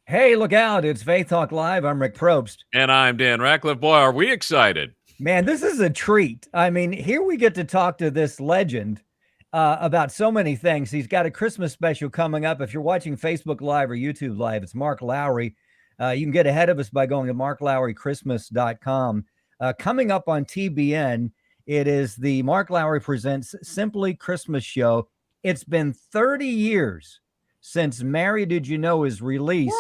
Hey, look out. It's Faith Talk Live. I'm Rick Probst. And I'm Dan Ratcliffe. Boy, are we excited. Man, this is a treat. I mean, here we get to talk to this legend about so many things. He's got a Christmas special coming up. If you're watching Facebook Live or YouTube Live, it's Mark Lowry. You can get ahead of us by going to marklowrychristmas.com. Coming up on TBN, it is the Mark Lowry Presents Simply Christmas Show. It's been 30 years since Mary Did You Know is released.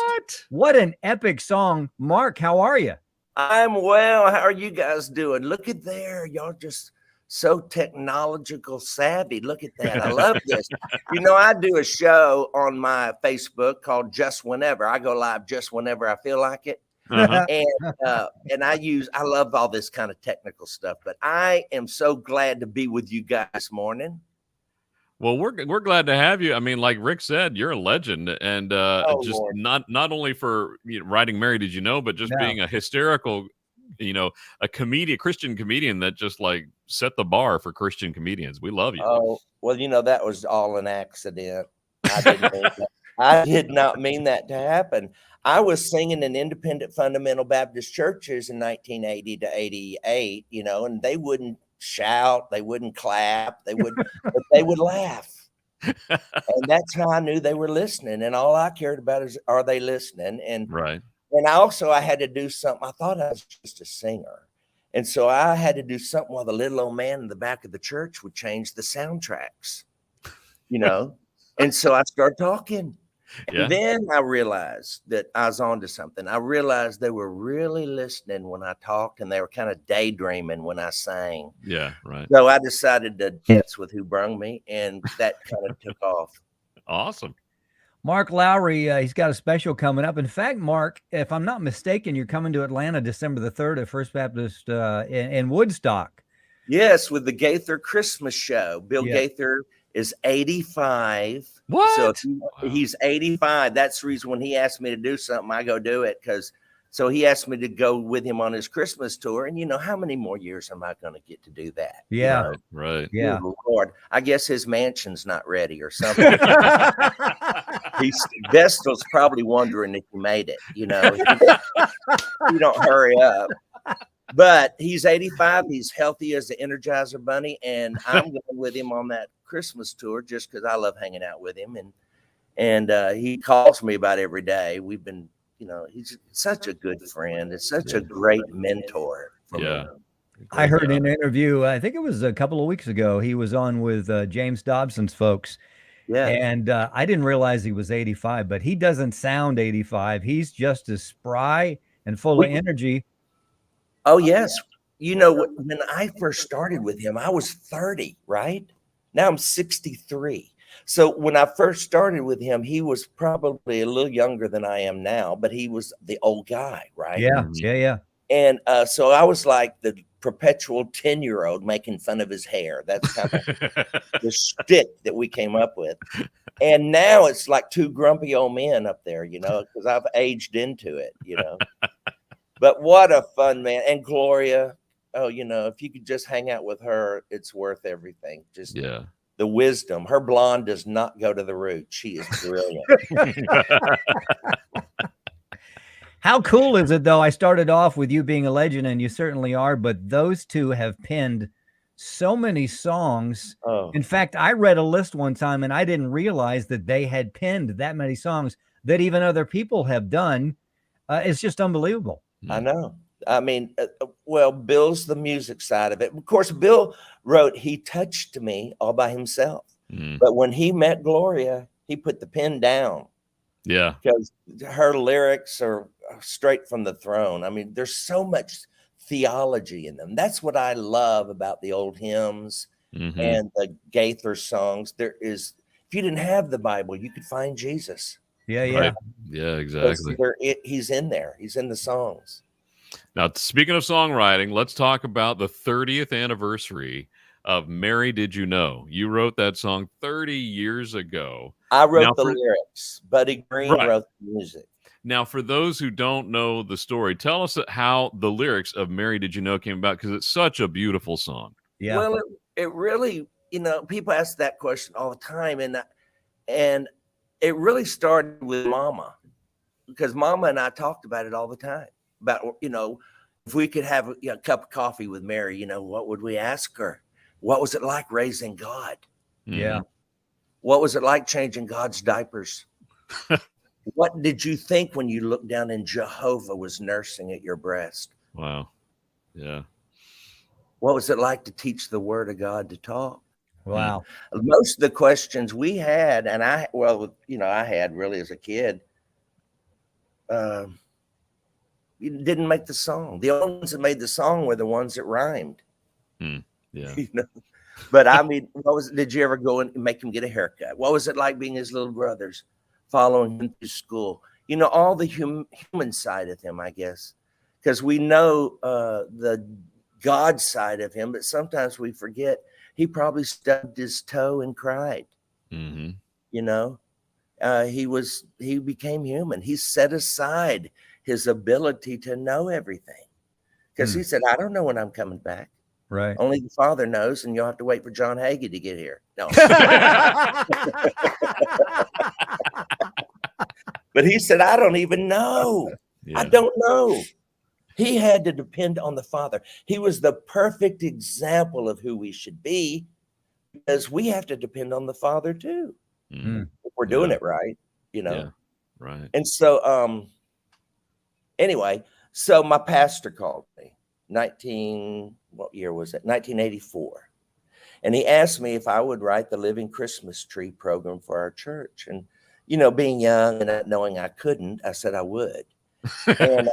What an epic song. Mark, how are you? I'm well. How are you guys doing? Look at there. Y'all just so technological savvy. Look at that. I love this. I do a show on my Facebook called Just Whenever. I go live just whenever I feel like it. Uh-huh. And I love all this kind of technical stuff, but I am so glad to be with you guys this morning. Well, we're glad to have you. I mean, like Rick said, you're a legend, and just Lord. not only for writing "Mary Did You Know," but just being a hysterical, a Christian comedian that just like set the bar for Christian comedians. We love you. Oh well, that was all an accident. I did not mean that to happen. I was singing in independent fundamental Baptist churches in 1980 to 88, and they wouldn't shout, they wouldn't clap, but they would laugh. And that's how I knew they were listening. And all I cared about is, are they listening? And right. And I had to do something. I thought I was just a singer. And so I had to do something while the little old man in the back of the church would change the soundtracks, And so I started talking. And then I realized that I was onto something. I realized they were really listening when I talked, and they were kind of daydreaming when I sang. Yeah, right. So I decided to dance with who brung me, and that kind of took off. Awesome. Mark Lowry, he's got a special coming up. In fact, Mark, if I'm not mistaken, you're coming to Atlanta December the 3rd at First Baptist in Woodstock. Yes, with the Gaither Christmas show. Bill Gaither is 85. What? So he's 85. That's the reason when he asked me to do something, I go do it. So he asked me to go with him on his Christmas tour. And how many more years am I going to get to do that? Yeah. Right. Yeah. Lord, I guess his mansion's not ready or something. Vestal's probably wondering if he made it, you don't hurry up. But he's 85. He's healthy as the Energizer Bunny. And I'm going with him on that Christmas tour just because I love hanging out with him. And he calls me about every day. We've been, he's such a good friend. It's such a great mentor. I heard in an interview, I think it was a couple of weeks ago, he was on with James Dobson's folks. Yeah. And I didn't realize he was 85, but he doesn't sound 85. He's just as spry and full of energy. Oh, yes. When I first started with him, I was 30, right? Now I'm 63. So when I first started with him, he was probably a little younger than I am now, but he was the old guy, right? Yeah, yeah. And so I was like the perpetual 10-year-old making fun of his hair. That's kind of the shtick that we came up with. And now it's like two grumpy old men up there, because I've aged into it, But what a fun man. And Gloria, if you could just hang out with her, it's worth everything. Just the wisdom. Her blonde does not go to the root. She is brilliant. How cool is it, though? I started off with you being a legend, and you certainly are, but those two have penned so many songs. Oh. In fact, I read a list one time, and I didn't realize that they had penned that many songs that even other people have done. It's just unbelievable. I know. I mean, Bill's the music side of it. Of course, Bill wrote He Touched Me all by himself. But when he met Gloria, he put the pen down. Yeah. Because her lyrics are straight from the throne. I mean, there's so much theology in them. That's what I love about the old hymns and the Gaither songs. If you didn't have the Bible, you could find Jesus. Yeah, yeah. Right. Yeah, exactly. He's in there. He's in the songs. Now, speaking of songwriting, let's talk about the 30th anniversary of Mary Did You Know. You wrote that song 30 years ago. I wrote the lyrics. Buddy Green wrote the music. Now, for those who don't know the story, tell us how the lyrics of Mary Did You Know came about, because it's such a beautiful song. Yeah. Well, it really, people ask that question all the time. And it really started with Mama. because Mama and I talked about it all the time about, if we could have a cup of coffee with Mary, what would we ask her? What was it like raising God? Yeah. What was it like changing God's diapers? What did you think when you looked down and Jehovah was nursing at your breast? Wow. Yeah. What was it like to teach the word of God to talk? Wow. Most of the questions we had, and I had really as a kid, didn't make the song. The only ones that made the song were the ones that rhymed. Yeah. But I mean, did you ever go and make him get a haircut? What was it like being his little brothers, following him to school? All the human side of him, I guess, because we know the God side of him, but sometimes we forget he probably stubbed his toe and cried. Mm-hmm. He became human. He set aside his ability to know everything because he said, I don't know when I'm coming back. Right. Only the Father knows, and you'll have to wait for John Hagee to get here. No. But he said, I don't even know. Yeah. I don't know. He had to depend on the Father. He was the perfect example of who we should be, because we have to depend on the Father too. If we're doing it right, Yeah. Right. And so, anyway, so my pastor called me. What year was it? 1984. And he asked me if I would write the Living Christmas Tree program for our church. And, being young and not knowing I couldn't, I said I would. and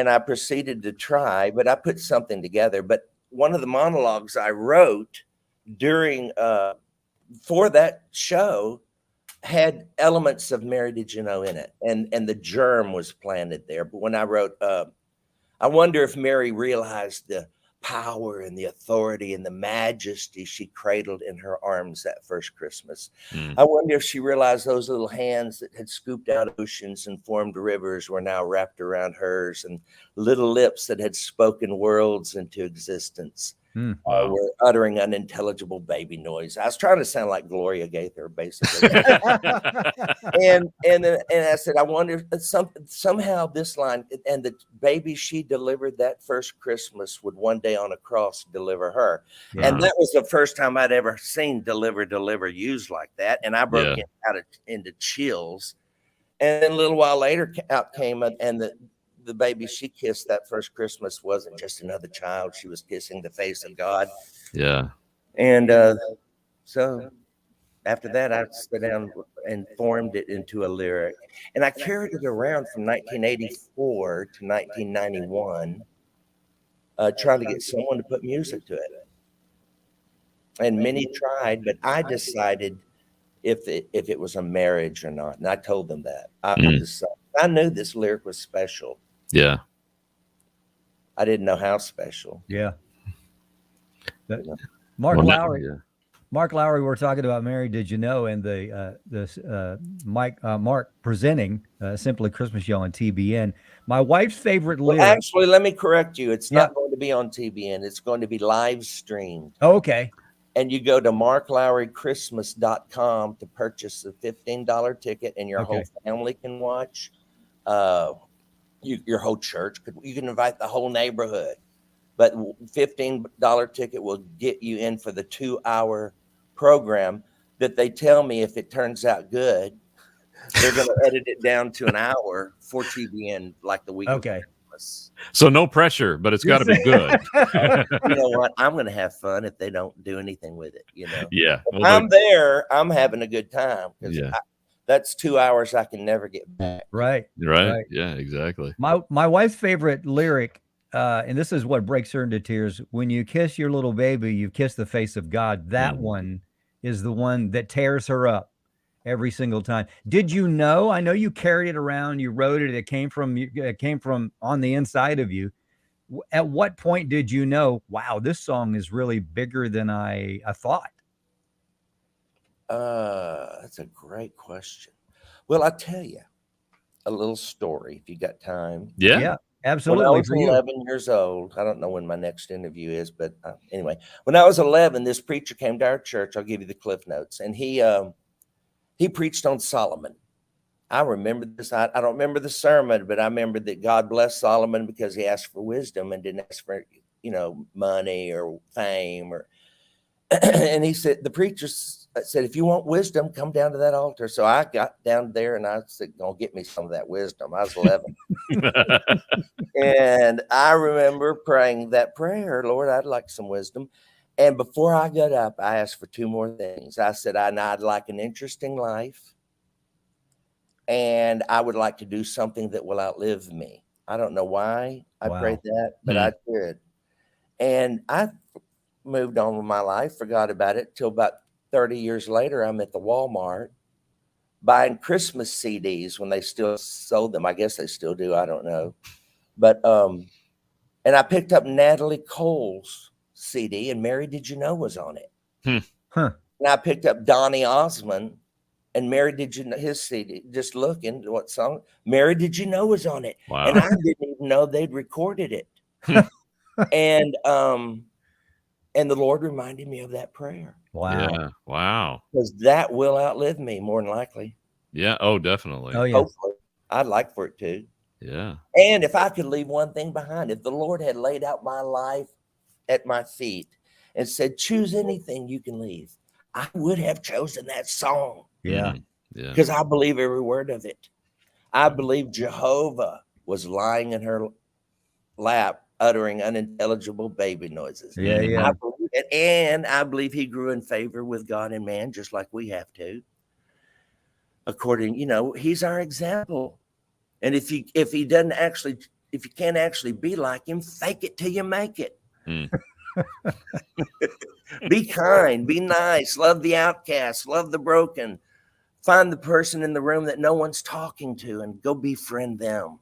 I proceeded to try, but I put something together. But one of the monologues I wrote for that show had elements of Mary Did You Know in it. And the germ was planted there. But when I wrote, I wonder if Mary realized the power and the authority and the majesty she cradled in her arms that first Christmas. I wonder if she realized those little hands that had scooped out oceans and formed rivers were now wrapped around hers, and little lips that had spoken worlds into existence were uttering unintelligible baby noise. I was trying to sound like Gloria Gaither, basically. and I said, I wonder if somehow this line, and the baby she delivered that first Christmas would one day on a cross deliver her. Yeah. And that was the first time I'd ever seen deliver used like that. And I broke into chills. And then a little while later out came and the baby she kissed that first Christmas wasn't just another child. She was kissing the face of God. Yeah. And so after that, I sat down and formed it into a lyric. And I carried it around from 1984 to 1991, trying to get someone to put music to it. And many tried, but I decided if it was a marriage or not. And I told them that. I knew this lyric was special. Yeah. I didn't know how special. Yeah. Mark Lowry. Yeah. Mark Lowry, we're talking about Mary Did You Know, and Mark presenting Simply Christmas Show on TBN. My wife's favorite lyric. Well, actually, let me correct you. It's not going to be on TBN. It's going to be live streamed. Oh, okay. And you go to marklowrychristmas.com to purchase a $15 ticket, and your whole family can watch. Your whole church you can invite the whole neighborhood, but $15 ticket will get you in for the 2-hour program that they tell me if it turns out good, they're going to edit it down to an hour for TBN like the week of Christmas. So no pressure, but it's got to be good. You know what? I'm going to have fun if they don't do anything with it. Yeah. If I'm there, I'm having a good time. That's 2 hours I can never get back. Right. Yeah, exactly. My wife's favorite lyric, and this is what breaks her into tears. When you kiss your little baby, you kiss the face of God. That one is the one that tears her up every single time. Did you know? I know you carried it around. You wrote it. It came from on the inside of you. At what point did you know, wow, this song is really bigger than I thought? That's a great question. Well, I'll tell you a little story if you got time. Yeah, absolutely. When I was 11 years old, I don't know when my next interview is, but anyway, when I was 11, this preacher came to our church. I'll give you the Cliff Notes, and he preached on Solomon. I remember this. I don't remember the sermon, but I remember that God blessed Solomon because he asked for wisdom and didn't ask for, money or fame or. And he said, the preacher said, if you want wisdom, come down to that altar. So I got down there and I said, gonna get me some of that wisdom. I was 11. And I remember praying that prayer, Lord, I'd like some wisdom. And before I got up, I asked for 2 more things. I said, I'd like an interesting life. And I would like to do something that will outlive me. I don't know why I prayed that, but I did. And I moved on with my life, forgot about it till about 30 years later. I'm at the Walmart buying Christmas CDs when they still sold them. I guess they still do. I don't know. But, and I picked up Natalie Cole's CD and Mary Did You Know was on it. And I picked up Donny Osmond and Mary Did You Know, his CD, just looking at what song, Mary Did You Know was on it. Wow. And I didn't even know they'd recorded it. And the Lord reminded me of that prayer. Wow. Yeah. Wow. Because that will outlive me more than likely. Yeah. Oh, definitely. Oh, yeah. Hopefully. I'd like for it to. Yeah. And if I could leave one thing behind, if the Lord had laid out my life at my feet and said, choose anything you can leave, I would have chosen that song. Yeah. Yeah. Because I believe every word of it. I believe Jehovah was lying in her lap, uttering unintelligible baby noises. Yeah. Yeah. I believe it, and I believe he grew in favor with God and man, just like we have to. According, he's our example. And if you can't actually be like him, fake it till you make it. Be kind, be nice, love the outcast, love the broken. Find the person in the room that no one's talking to and go befriend them.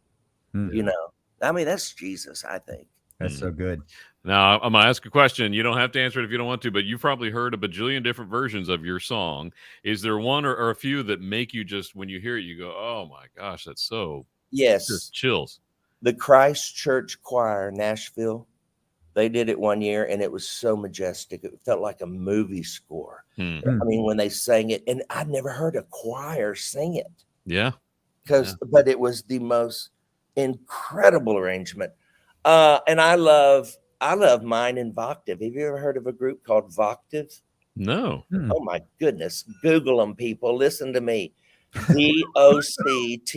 That's Jesus, I think. That's so good. Now, I'm going to ask a question. You don't have to answer it if you don't want to, but you've probably heard a bajillion different versions of your song. Is there one or a few that make you just, when you hear it, you go, oh my gosh, that's so just chills? The Christ Church Choir, Nashville, they did it one year and it was so majestic. It felt like a movie score. I mean, when they sang it, and I'd never heard a choir sing it. Yeah. But it was the most incredible arrangement. And I love mine and Voctive. Have you ever heard of a group called Voctive? No. Oh my goodness. Google them, people. Listen to me. VOCTAVE.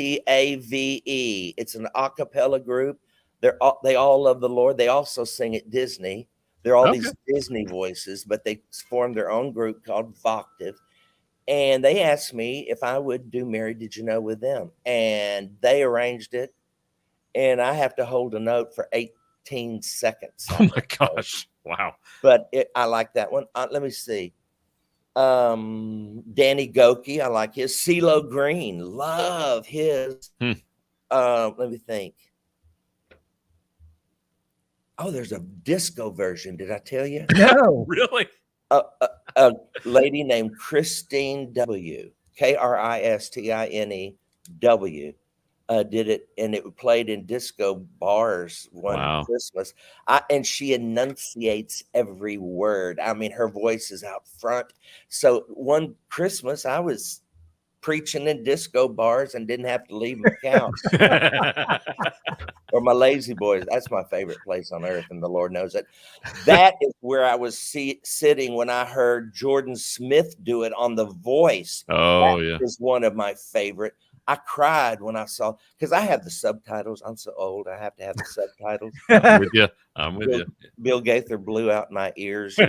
It's an a cappella group. They all love the Lord. They also sing at Disney. They're all these Disney voices, but they formed their own group called Voctive. And they asked me if I would do Mary Did You Know with them. And they arranged it. And I have to hold a note for 18 seconds. Oh my gosh. Wow. But I like that one. Let me see. Danny Goki, I like his. CeeLo Green, love his. Let me think. Oh, there's a disco version. Did I tell you? No. Really? A lady named Christine W. Kristine W. Did it, and it played in disco bars one Christmas. And she enunciates every word. I mean, her voice is out front. So one Christmas, I was preaching in disco bars and didn't have to leave my couch. Or my Lazy Boys. That's my favorite place on earth, and the Lord knows it. That is where I was sitting when I heard Jordan Smith do it on The Voice. That is one of my favorite. I cried when I saw, because I have the subtitles. I'm so old. I have to have the subtitles. I'm with you. Bill Gaither blew out my ears.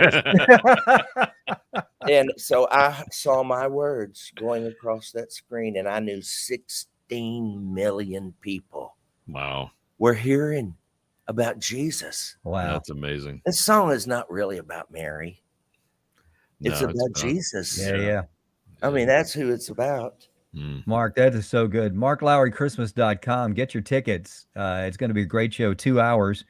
And so I saw my words going across that screen, and I knew 16 million people. Wow. Were hearing about Jesus. Wow. That's amazing. This song is not really about Mary. It's about Jesus. Yeah. I mean, that's who it's about. Mark, that is so good. MarkLowryChristmas.com. Get your tickets. It's going to be a great show, 2 hours.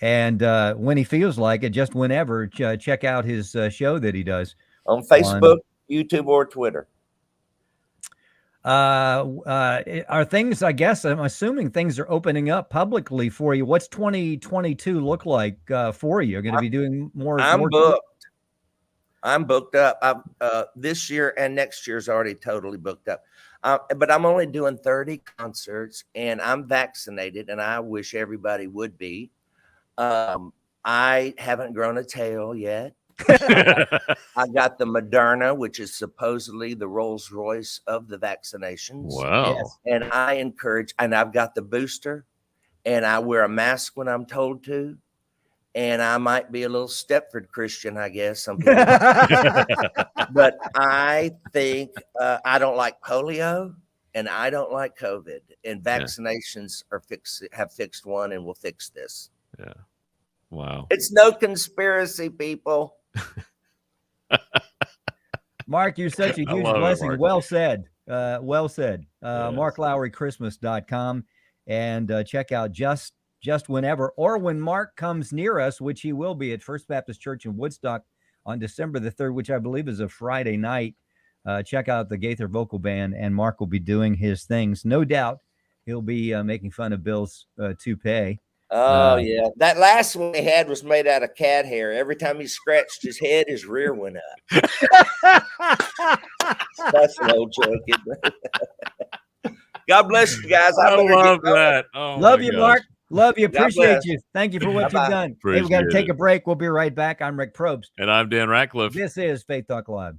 And when he feels like it, just whenever, check out his show that he does. On Facebook, YouTube, or Twitter. Are things, I guess, I'm assuming things are opening up publicly for you. What's 2022 look like for you? You're going to be doing more? I'm booked. I'm booked up. This year and next year is already totally booked up. but I'm only doing 30 concerts, and I'm vaccinated, and I wish everybody would be. I haven't grown a tail yet. I got the Moderna, which is supposedly the Rolls Royce of the vaccinations. Wow. Yes. And I encourage, and I've got the booster, and I wear a mask when I'm told to. And I might be a little Stepford Christian, I guess. Some people, but I think I don't like polio, and I don't like COVID. And vaccinations have fixed one, and will fix this. Yeah. Wow. It's no conspiracy, people. Mark, you're such a huge blessing. It, well said. Well said. Yes. MarkLowryChristmas.com, and check out just whenever, or when Mark comes near us, which he will be at First Baptist Church in Woodstock on December the 3rd, which I believe is a Friday night. Check out the Gaither Vocal Band, and Mark will be doing his things. No doubt he'll be making fun of Bill's toupee. Oh, yeah. That last one he had was made out of cat hair. Every time he scratched his head, his rear went up. That's an old joke, isn't it? God bless you guys. I love that. Oh, love you, gosh. Mark. Love you. Appreciate you. Thank you for what Bye-bye. You've done. Appreciate hey, we got to take a break. We'll be right back. I'm Rick Probst. And I'm Dan Ratcliffe. This is Faith Talk Live.